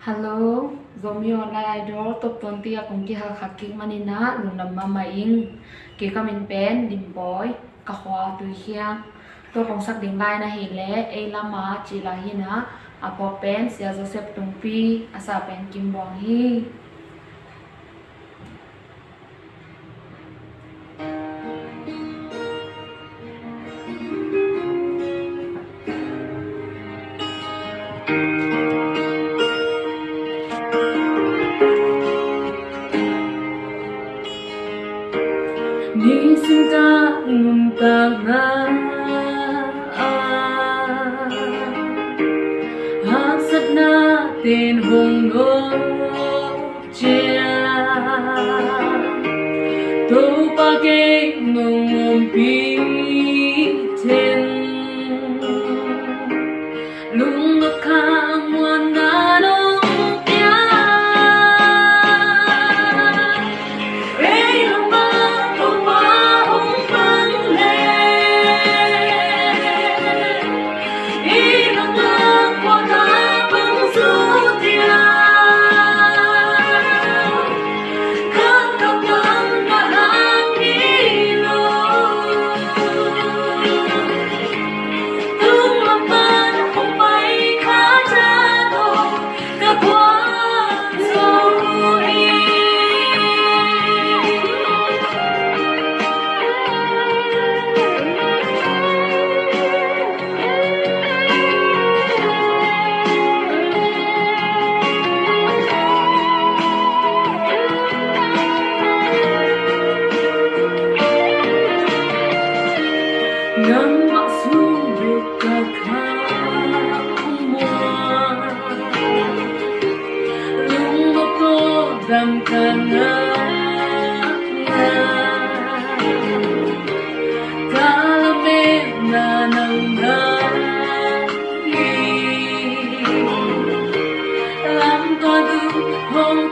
Hello, Zomi online idol top 20 akong ki hakik manina lunam mamaing ki kamin pen dimboy kahwa tu hiang to kong sak ding lai na hele e lama chila hina apo pen sia Joseph tungpi asa pen kim bong hi ni sinta nunta nga hak sat na tên hồng ngô chia tô pa ke ngông ngông pi ten lung ngọc khang muôn na nông pia rei hong ma hong bang le i hong ma qua ta bang su tia khang khang bang ma hang ni lo tung lam ban hong bai kha cha to ka kwa so i ngắm mặc xuống được cả khang mua lung một cô đam ca ngã cả bên na nang na làm con tu hong